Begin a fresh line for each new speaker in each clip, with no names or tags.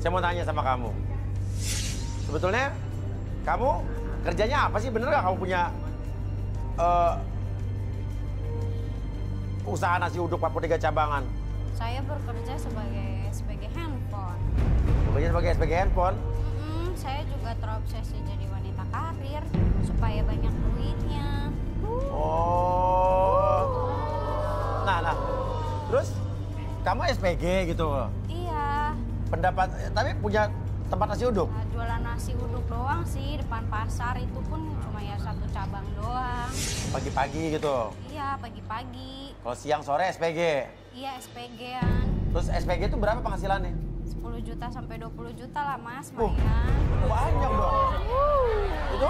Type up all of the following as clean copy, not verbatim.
Saya mau tanya sama kamu. Sebetulnya kamu kerjanya apa sih? Bener nggak kamu punya usaha nasi uduk 43 cabangan?
Saya bekerja sebagai SPG handphone.
Bekerja sebagai SPG handphone?
Saya juga terobsesi jadi wanita karir supaya banyak duitnya.
Oh. Nah. Terus kamu SPG gitu?
Iya.
Pendapat, tapi punya tempat nasi uduk?
Nah, jualan nasi uduk doang sih, depan pasar itu pun cuma ya 1 cabang doang.
Pagi-pagi gitu?
Iya, pagi-pagi.
Kalau siang sore SPG?
Iya, SPG-an.
Terus SPG itu berapa penghasilannya?
10 juta sampai 20 juta lah Mas, lumayan.
Banyak dong. Itu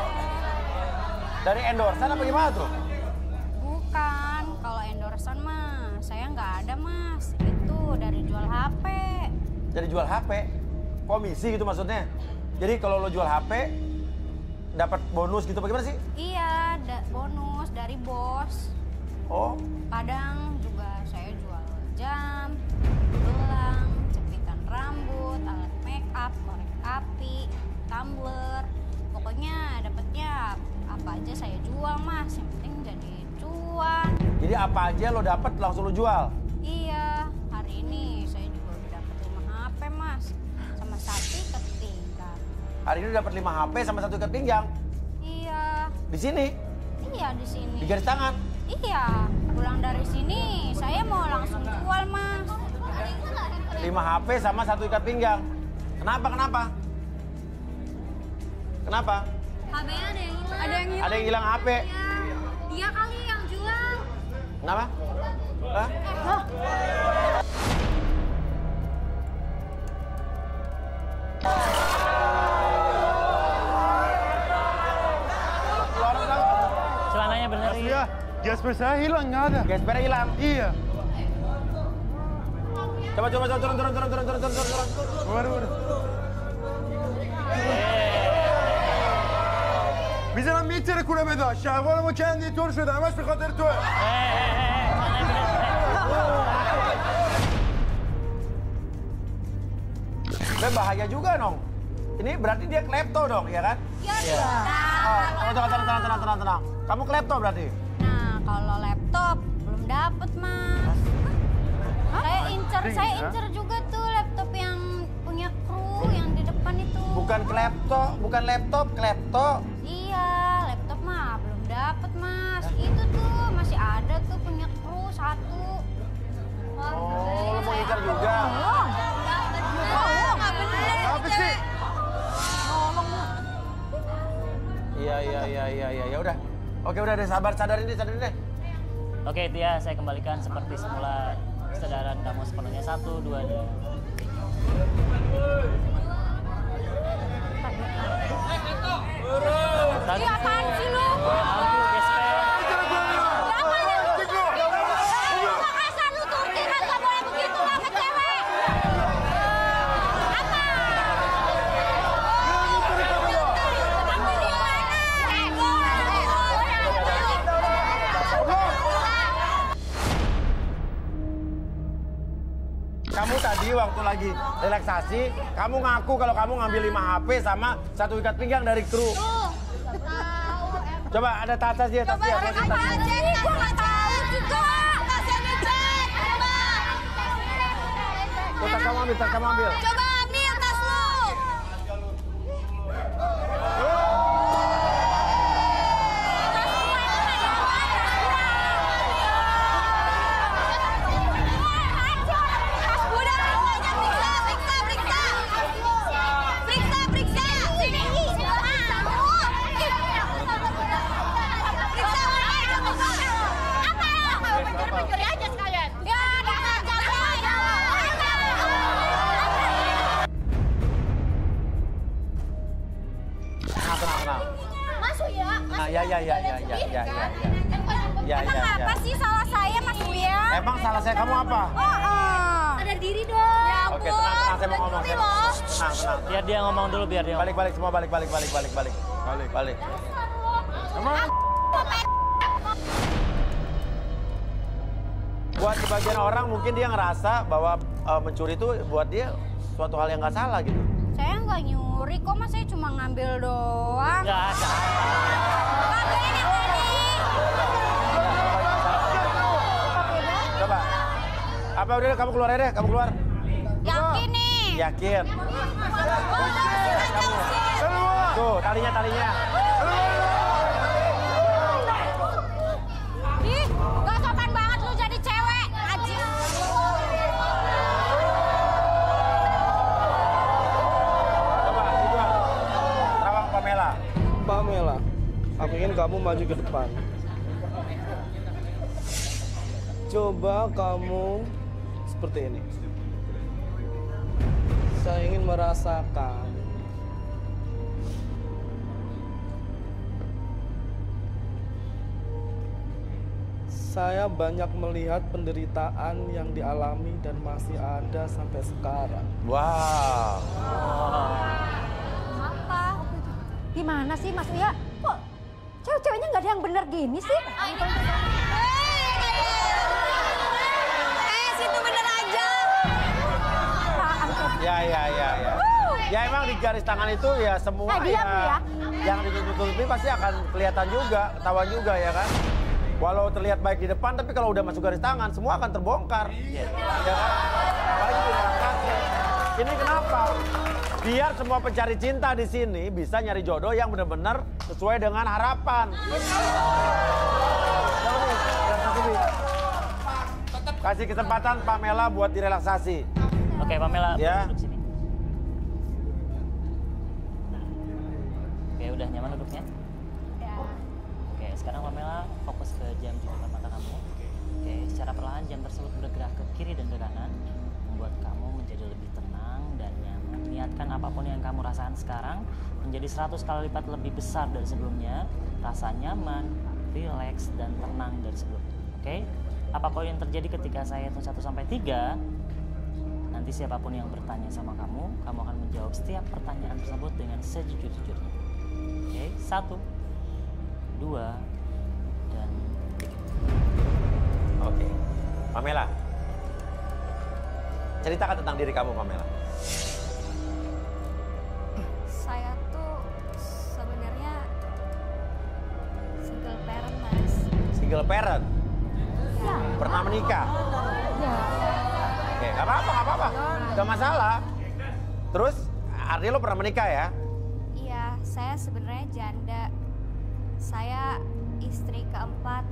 dari endorsean apa gimana tuh?
Bukan, kalau endorsean mah saya nggak ada Mas. Itu dari jual HP.
Dari jual HP? Komisi gitu maksudnya? Jadi kalau lo jual HP, dapat bonus gitu bagaimana sih?
Iya, bonus dari bos.
Oh.
Kadang juga saya jual jam, gelang, jepitan rambut, alat make up, korek api, tumbler. Pokoknya dapatnya apa aja saya jual Mas, yang penting jadi cuan.
Jadi apa aja lo dapat langsung lo jual?
Iya, hari ini saya juga udah dapat 5 HP Mas, sama 1 ikat pinggang.
Hari ini dapat 5 HP sama 1 ikat pinggang?
Iya.
Di sini?
Iya, di sini.
Di garis tangan?
Iya, pulang dari sini saya mau langsung jual Mas.
5 HP sama 1 ikat pinggang. Kenapa? Kenapa?
HP-nya ada yang hilang.
Ada yang hilang HP?
Iya. Dia kali yang jual.
Kenapa? Hah?
Celananya benerin.
Ya, Jasper saya hilang, nggak ada.
Gaspernya hilang?
Iya.
Coba turun.
Waduh. میذارم میتره کوره بدا شلوارمو کندی طور شده همش به خاطر توه
Bahaya juga dong. Ini berarti dia klepto dong, ya kan?
Iya.
Oh, tenang. Kamu klepto berarti?
Nah, kalau laptop belum dapet Mas. Saya incer juga tuh laptop yang punya kru yang di depan itu.
Bukan laptop, klepto.
Iya, laptop mah belum dapet Mas. Itu tuh masih ada tuh punya kru 1.
Oh, lo mau incer juga?
Nggak bener.
Apa sih?
Iya, ya udah. Oke, udah deh, sadarin deh.
Oke, Tia, saya kembalikan seperti semula. Kesadaran kamu sepenuhnya 1, 2, 3.
Iya, apaan sih lu? Makasan lu Turki kan gak boleh begitu sama cewek. Apa?
Kamu tadi waktu lagi relaksasi, kamu ngaku kalau kamu ngambil 5 HP sama 1 ikat pinggang dari kru. Coba ada tas dia.
Coba cek, gua nggak tahu juga. Tasnya dicek, coba.
Tuh, tas kamu ambil.
Coba ambil tas lu.
Tenang.
Masuk ya.
Nah, ya.
Emang apa sih salah saya Mas Uya?
Emang salah saya kamu apa?
Sadar diri dong. Ya
Oke, tenang, saya mau ngomong. Tenang.
Biar dia ngomong dulu, biar dia ngomong.
Balik semua, balik. Buat sebagian orang mungkin dia ngerasa bahwa mencuri itu buat dia suatu hal yang nggak salah gitu.
Saya nggak nyuri kok, Mas. Saya cuma ngambil doang.
Nggak ada.
Pakai ini tadi.
Coba. Apa udah kamu keluar aja deh, kamu keluar.
Yakin nih.
Yakin. Tuh, talinya.
Ih, gak sopan banget lu jadi cewek. Ajis.
Coba, itu. Rawang Pamela.
Pamela, aku ingin kamu maju ke depan. Coba kamu seperti ini. Saya ingin merasakan saya banyak melihat penderitaan yang dialami dan masih ada sampai sekarang.
Wow.
Apa?
Gimana sih Mas Uya? Kok cewek-ceweknya nggak ada yang bener gini sih?
Situ bener aja.
Ya. Ya emang di garis tangan itu ya semua
diam lu ya.
yang ditutup-tutupi pasti akan kelihatan juga, ketahuan juga ya kan. Walau terlihat baik di depan, tapi kalau udah masuk garis tangan, semua akan terbongkar. Ya kan? Apalagi di relakasi. Ini kenapa? Biar semua pencari cinta di sini bisa nyari jodoh yang benar-benar sesuai dengan harapan. Kasih kesempatan Pamela buat direlaksasi.
Oke, Pamela,
Ya.
duduk sini. Oke, udah nyaman duduknya? Oke, sekarang Pamela fokus ke jam juniper mata kamu. Oke, secara perlahan jam tersebut bergerak ke kiri dan ke kanan, membuat kamu menjadi lebih tenang dan nyaman. Niatkan apapun yang kamu rasakan sekarang menjadi 100 kali lipat lebih besar dari sebelumnya. Rasa nyaman, rileks, dan tenang dari sebelumnya. Oke? Apapun yang terjadi ketika saya hitung 1 sampai 3, nanti siapapun yang bertanya sama kamu akan menjawab setiap pertanyaan tersebut dengan sejujur-jujurnya. Oke, 1, 2, dan 3.
Oke. Pamela. Ceritakan tentang diri kamu, Pamela.
Saya tuh sebenarnya single parent, Mas.
Single parent.
Ya.
Pernah menikah.
Ya.
Oke, nggak apa-apa. Nggak masalah. Terus, artinya lo pernah menikah ya?
Iya, saya sebenarnya janda. Saya istri keempat.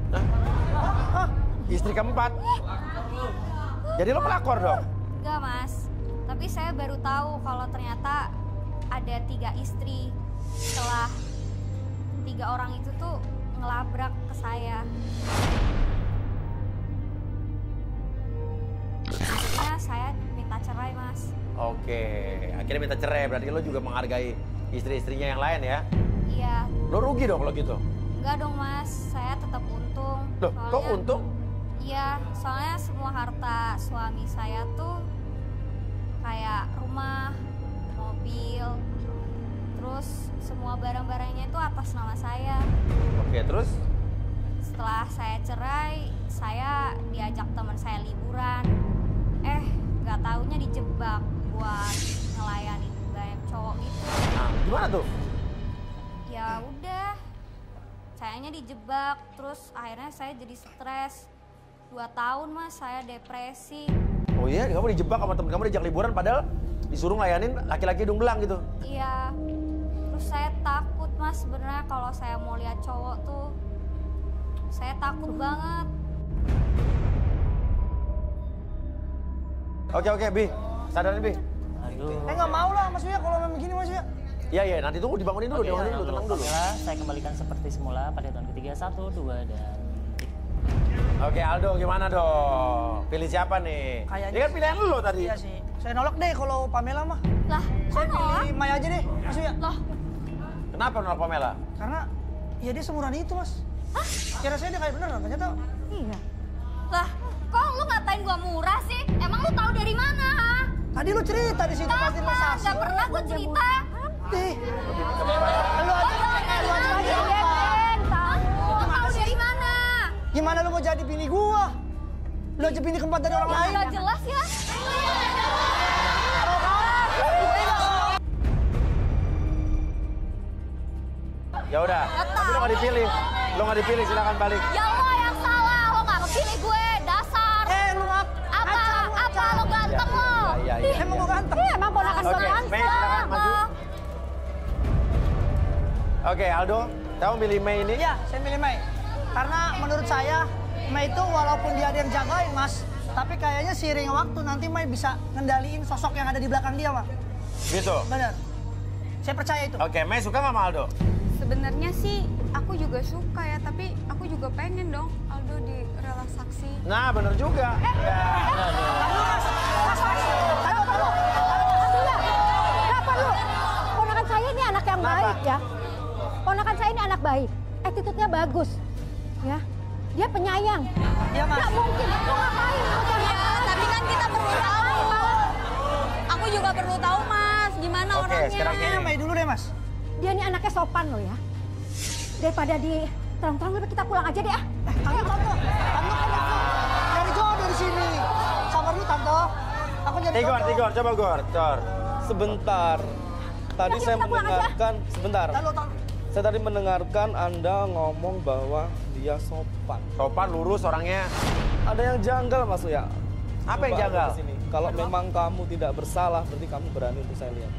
Istri keempat. Jadi lo pelakor dong?
Enggak, Mas. Tapi saya baru tahu kalau ternyata ada 3 istri setelah 3 orang itu tuh ngelabrak ke saya. Akhirnya saya minta cerai, Mas.
Oke, akhirnya minta cerai. Berarti lo juga menghargai istri-istrinya yang lain ya?
Iya.
Lo rugi dong kalau gitu?
Enggak dong, Mas. Saya tetap untung.
Loh, kok untung?
Iya, soalnya semua harta suami saya tuh kayak rumah, mobil, terus semua barang-barangnya itu atas nama saya.
Oke, terus?
Setelah saya cerai, saya diajak teman saya liburan. Nggak taunya dijebak buat ngelayanin banyak cowok gitu.
Nah, gimana tuh?
Ya udah, sayanya dijebak, terus akhirnya saya jadi stres. 2 tahun, Mas, saya depresi.
Oh iya, kamu dijebak sama temen kamu diajak liburan padahal disuruh ngelayanin laki-laki hidung belang gitu?
Iya, terus saya takut, Mas, sebenarnya kalau saya mau lihat cowok tuh. Saya takut banget.
Oke, Bi. Sadarin, Bi.
Aduh.
Nggak mau lah Mas Uya kalau memang begini Mas Uya.
Iya, nanti tunggu dibangunin dulu,
Oke,
tenang dulu.
Pamela, saya kembalikan seperti semula pada tahun ketiga. 1, 2, dan 3.
Oke, Aldo gimana dong? Pilih siapa nih?
Kayaknya
Ini kan pilihan lu tadi.
Iya sih. Saya nolak deh kalau Pamela mah.
Lah,
Saya
kok nolak?
pilih Maya aja deh, Mas Uya.
Loh,
Kenapa nolak Pamela?
Karena ya dia semurah itu, Mas. Kira saya dia kayak beneran, ternyata
Iya.
lah, kok lu ngatain gua murah sih? Emang lu tahu dari mana, ha?
tadi lu cerita di situ pasti
Kapan?
relaksasi.
Gak pernah gua cerita.
Ih, lu aja.
Lu tahu dari mana?
Gimana lu mau jadi bini gua? Lu aja bini keempat dari orang lain.
Gak jelas ya.
Ya udah. Tapi lo nggak dipilih. Lo nggak dipilih, silakan balik.
Ya lo yang salah, lo nggak kepilih gue, dasar.
Lu
Apa lo ganteng lo?
Iya.
emang gue ganteng.
Iya, emang ponakan
Oke,
gue
Mei silakan maju. Oke, Aldo, kamu milih Mei ini?
Iya, saya milih Mei. Karena menurut saya, Mei itu walaupun dia ada yang jagain, Mas, tapi kayaknya seiring waktu nanti Mei bisa ngendaliin sosok yang ada di belakang dia, Mas.
Gitu.
Benar. Saya percaya itu.
Oke, Mei suka nggak sama Aldo?
Sebenarnya sih aku juga suka ya, tapi aku juga pengen dong Aldo di relaksasi.
Nah, bener juga.
Kenapa lu? Ponakan saya ini anak yang baik ya. Ponakan saya ini anak baik. Attitude-nya bagus. Ya. Dia penyayang.
Iya, Mas.
Nggak mungkin. Lu ngapain?
Ya, tapi kan kita perlu tahu. Aku juga perlu tahu, Mas, gimana
Oke,
orangnya.
sekarang
Kayaknya Mei dulu deh, Mas.
Dia ini anaknya sopan loh ya. Daripada di terang-terang lebih kita pulang aja deh ah.
Tante kan aku dari jauh dari sini. Sabar dulu, Tante. Aku jadi
Tigor, coba Gor. Tor.
Sebentar. Tadi
Yuk,
saya
kita pulang aja.
mendengarkan, sebentar.
Lalu,
Saya tadi mendengarkan Anda ngomong bahwa dia sopan.
Sopan, lurus orangnya.
Ada yang janggal Mas Uya.
Apa yang
Coba
janggal?
di sini. Kalau memang kamu tidak bersalah, berarti kamu berani untuk saya lihat.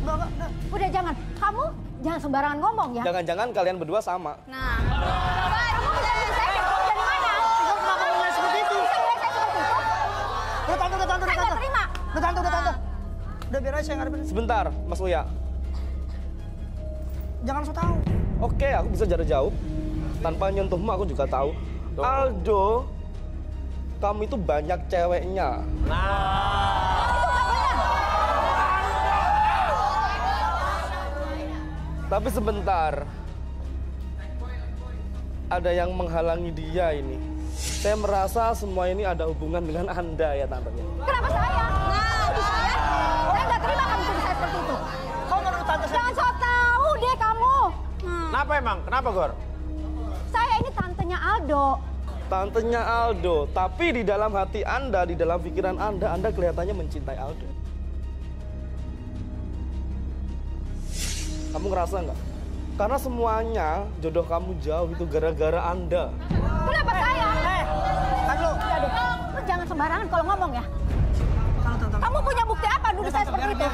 enggak.
Udah jangan. Kamu jangan sembarangan ngomong ya.
Jangan-jangan kalian berdua sama.
Nah,
Kamu dari saya dari mana?
Kamu kenapa mulai seperti itu?
Saya seperti itu.
Udah, Tante.
Saya nggak terima.
Udah, Tante. Udah biar aja saya ngadepin.
Sebentar, Mas Uya.
Jangan so tahu.
Oke, aku bisa jarak jauh. Tanpa nyentuhmu aku juga tahu.
Tuh.
Aldo, kamu itu banyak ceweknya. Tapi sebentar. Ada yang menghalangi dia ini. Saya merasa semua ini ada hubungan dengan Anda ya tantenya.
Kenapa saya? Nah, ya. Saya nggak terima kamu tuduh saya seperti itu.
Kau menurut Tante saya.
Jangan so tahu deh kamu.
Kenapa emang? Kenapa Gor?
Saya ini tantenya Aldo.
Tantenya Aldo, tapi di dalam hati Anda, di dalam pikiran Anda kelihatannya mencintai Aldo. Kamu ngerasa nggak? Karena semuanya jodoh kamu jauh itu gara-gara Anda.
Kenapa saya?
Kan lu.
Udah deh, lu jangan sembarangan kalau ngomong ya.
Tante.
Kamu punya bukti apa nuduh saya seperti itu?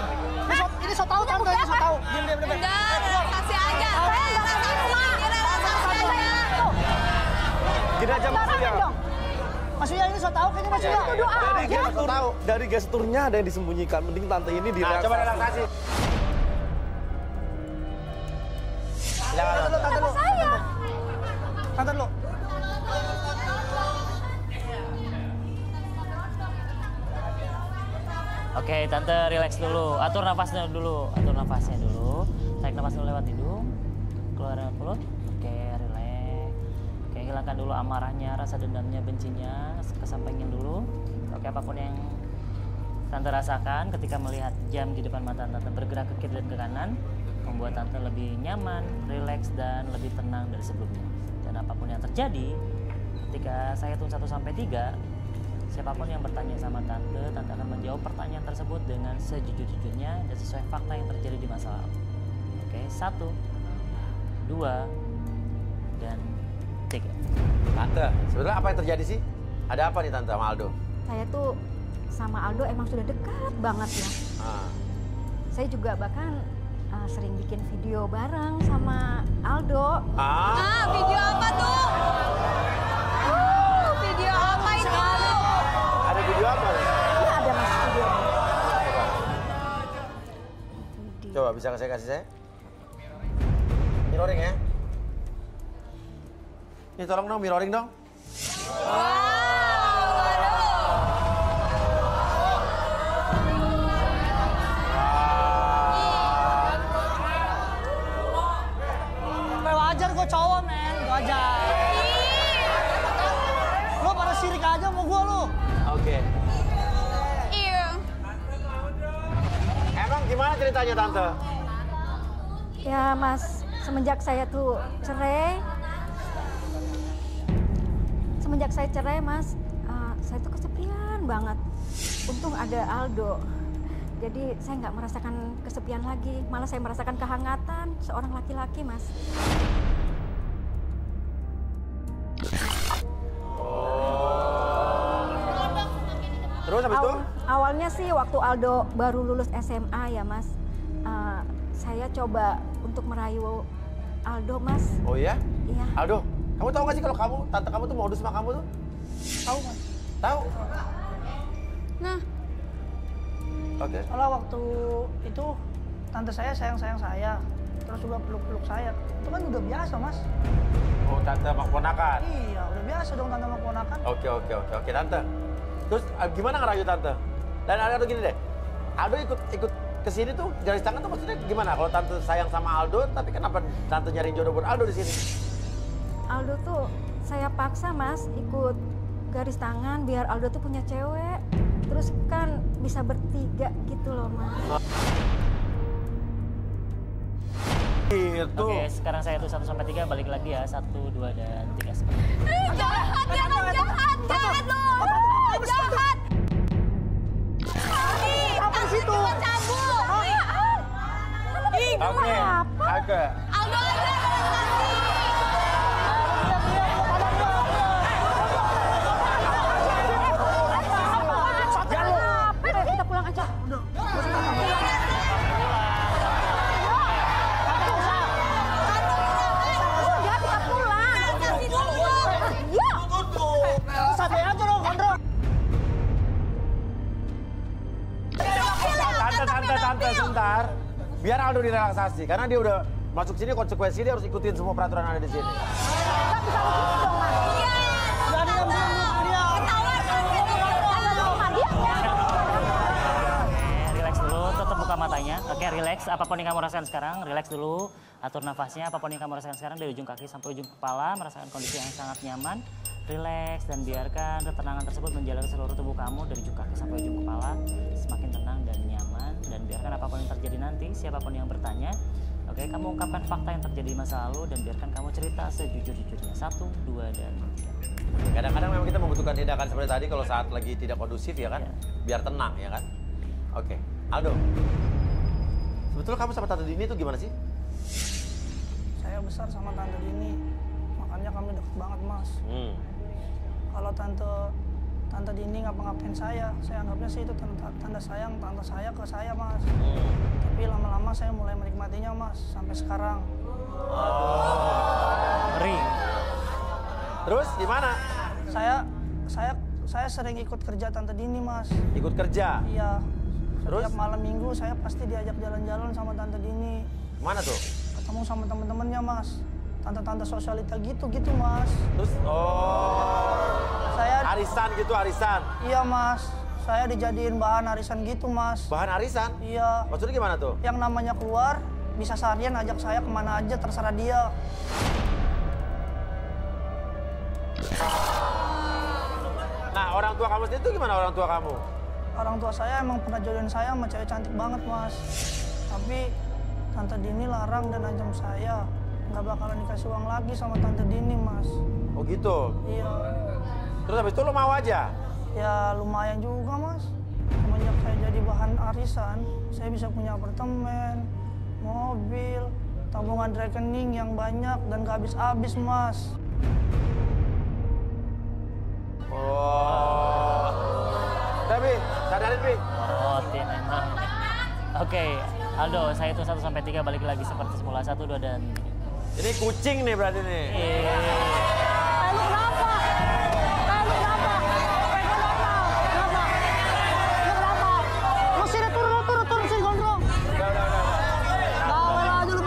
Hah?
Ini so tahu, Tante. Ini so tahu. Diam.
udah, relaksasi aja. Relaksasi aja.
Gini aja Mas Uya.
Sembarangan dong.
Mas Uya ini so tahu kayaknya Mas Uya.
Tuduh aja.
Dari gesturnya ada yang disembunyikan. Mending tante ini
Nah,
direlaksasi.
coba relaksasi.
Tante lu.
Kenapa saya?
Tante lu.
Oke, Tante relax dulu. Atur nafasnya dulu. Tarik nafas dulu lewat hidung. Keluar lewat mulut. Oke, relax. Oke, hilangkan dulu amarahnya, rasa dendamnya, bencinya. Kesampingin dulu. Oke, apapun yang Tante rasakan ketika melihat jam di depan mata Tante bergerak ke kiri dan ke kanan, membuat Tante lebih nyaman, relax, dan lebih tenang dari sebelumnya. Dan apapun yang terjadi, ketika saya hitung 1 sampai 3, siapapun yang bertanya sama Tante akan menjawab pertanyaan tersebut dengan sejujur-jujurnya dan sesuai fakta yang terjadi di masa lalu. Oke, 1, 2, dan 3.
Tante, sebenarnya apa yang terjadi sih? Ada apa nih Tante sama Aldo?
Saya tuh sama Aldo emang sudah dekat banget ya. Saya juga bahkan sering bikin video bareng sama Aldo.
Video apa tuh? Video apa itu?
Ada video apa nih?
Iya ada mas video.
Coba bisa saya kasih saya? Mirroring ya? Ini tolong dong, mirroring dong.
Wajar gue cowok, men. Wajar. Lo pada sirik aja sama gue, lo.
Oke.
Iya.
Emang gimana ceritanya Tante?
Ya mas, semenjak saya tuh cerai. Semenjak saya cerai mas, saya tuh kesepian banget. Untung ada Aldo. Jadi saya nggak merasakan kesepian lagi, malah saya merasakan kehangatan seorang laki-laki, Mas.
Terus habis itu?
Awalnya sih waktu Aldo baru lulus SMA ya, Mas. Saya coba untuk merayu Aldo, Mas.
Oh iya?
Iya.
Aldo, kamu tahu nggak sih kalau tante kamu tuh modus sama kamu tuh?
Tahu Mas.
Tahu?
Nah,
Oke.
Soalnya waktu itu tante saya sayang-sayang saya, terus juga peluk-peluk saya. Itu kan udah biasa, Mas.
Oh, tante sama keponakan?
Iya, udah biasa dong tante sama keponakan.
Oke, tante. Terus gimana ngerayu tante? Dan Aldo gini deh, Aldo ikut kesini tuh garis tangan tuh maksudnya gimana? Kalau tante sayang sama Aldo, tapi kenapa tante nyariin jodoh buat Aldo di sini?
Aldo tuh saya paksa, Mas, ikut garis tangan biar Aldo tuh punya cewek. Terus kan bisa bertiga gitu loh, Mas.
Gitu.
Oke, sekarang saya tuh 1 sampai 3 balik lagi ya. 1, 2 dan 3.
jahat lo! Jahat!
Apa di situ?
Cabut!
Oke.
Aldo aja
Kita pulang aja.
Santai aja dong, Gondrong.
Tante, sebentar. Biar Aldo direlaksasi, karena dia udah masuk sini konsekuensi dia harus ikutin semua peraturan yang ada di sini.
Relax dulu, tetap buka matanya. Oke, relax. Apapun yang kamu rasakan sekarang, relax dulu. Atur nafasnya, apapun yang kamu rasakan sekarang dari ujung kaki sampai ujung kepala, merasakan kondisi yang sangat nyaman. Relax dan biarkan ketenangan tersebut menjalar ke seluruh tubuh kamu dari ujung kaki sampai ujung kepala. Semakin tenang dan nyaman. Dan biarkan apapun yang terjadi nanti, siapapun yang bertanya, oke, kamu ungkapkan fakta yang terjadi di masa lalu dan biarkan kamu cerita sejujur-jujurnya. 1, 2, dan 3.
Kadang-kadang memang kita membutuhkan tindakan seperti tadi kalau saat lagi tidak kondusif ya kan, biar tenang ya kan. Oke, Aldo. Sebetulnya kamu sama Tante Dini itu gimana sih?
Saya besar sama Tante Dini, makanya kami deket banget, Mas. Kalau Tante Dini ngapa-ngapain saya anggapnya sih itu tanda sayang tante saya ke saya, Mas. Tapi lama-lama saya mulai menikmatinya, Mas, sampai sekarang.
Ngeri.
Terus gimana?
Saya sering ikut kerja Tante Dini, Mas.
Ikut kerja?
Iya.
Terus?
Setiap malam minggu saya pasti diajak jalan-jalan sama Tante Dini.
Mana tuh?
Ketemu sama temen-temennya, Mas. Tante-tante sosialita gitu, Mas.
Terus? Oh.
Saya
Arisan gitu, arisan?
Iya, Mas. Saya dijadiin bahan arisan gitu, Mas.
Bahan arisan?
Iya.
Maksudnya gimana tuh?
Yang namanya keluar, bisa seharian ajak saya kemana aja, terserah dia.
Nah, orang tua kamu sendiri itu gimana orang tua kamu?
Orang tua saya emang pernah jodohin saya sama cewek cantik banget, Mas. Tapi Tante Dini larang dan ancam saya nggak bakalan dikasih uang lagi sama Tante Dini, Mas.
Oh gitu?
Iya.
Terus habis itu lo mau aja?
Ya lumayan juga, Mas. Semenjak saya jadi bahan arisan, saya bisa punya apartemen, mobil, tabungan rekening yang banyak dan gak habis-habis, Mas.
Oh. Tapi, sadarin, Pi.
Oh, emang. Oke, Aldo, saya itu 1 sampai 3 balik lagi seperti semula. 1, 2, dan 3.
Ini kucing nih berarti nih.
Lu kenapa? Lu kenapa? Lu sini turun sini, Gondrong.
Udah.
Bawa aja lu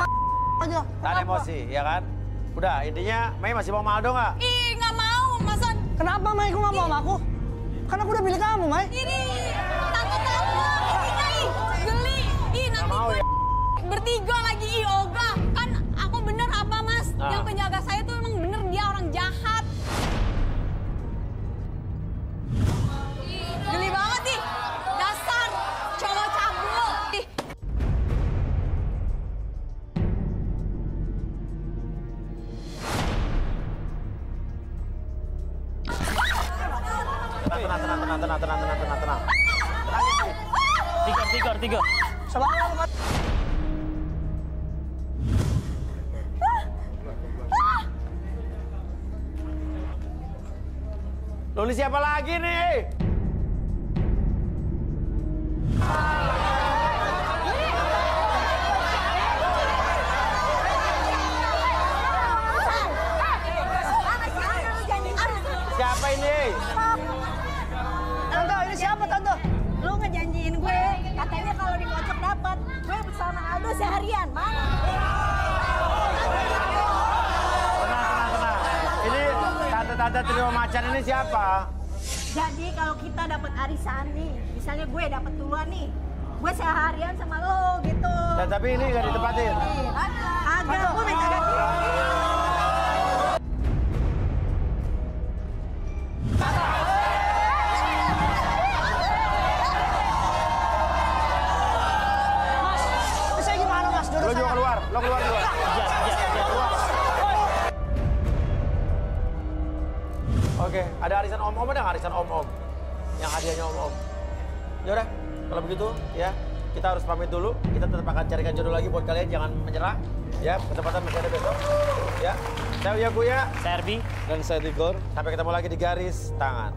aja.
Tahan emosi, ya kan? Udah, intinya Mei masih mau sama Aldo nggak?
Ih, nggak mau, masa
Kenapa, Mai? Kok nggak mau sama aku? Kan aku udah pilih kamu, Mai.
ini takut geli. Ih, nanti
mau
gue
ya?
bertiga lagi yoga. Kan aku bener apa, Mas? Yang penjaga saya tuh emang bener dia orang jahat. Geli banget nih. Dasar cowok cabul. Ih.
Tenang.
Tiga.
Selalu Mas.
Lo ini siapa lagi nih? Siapa ini?
Tante, ini siapa Tante? Lu ngejanjiin gue, katanya kalau dikocok dapat. Gue bersama Aldo seharian, mana?
Tenang. Ini tante-tante trio macan ini siapa?
Jadi kalau kita dapat arisan nih, misalnya gue dapat duluan nih, gue seharian sama lo gitu.
Dan tapi ini nggak ditepatin.
Agak, gue minta ganti.
Lo juga keluar, lo keluar. Oke, ada arisan om-om, ada nggak arisan om-om? Yang hadiahnya om-om. Yaudah, kalau begitu ya, kita harus pamit dulu. Kita tetap akan carikan jodoh lagi buat kalian, jangan menyerah. Ya, kesempatan masih ada besok. Ya, saya Uya Kuya.
Saya Erbi.
Dan saya Tigor.
Sampai ketemu lagi di Garis Tangan.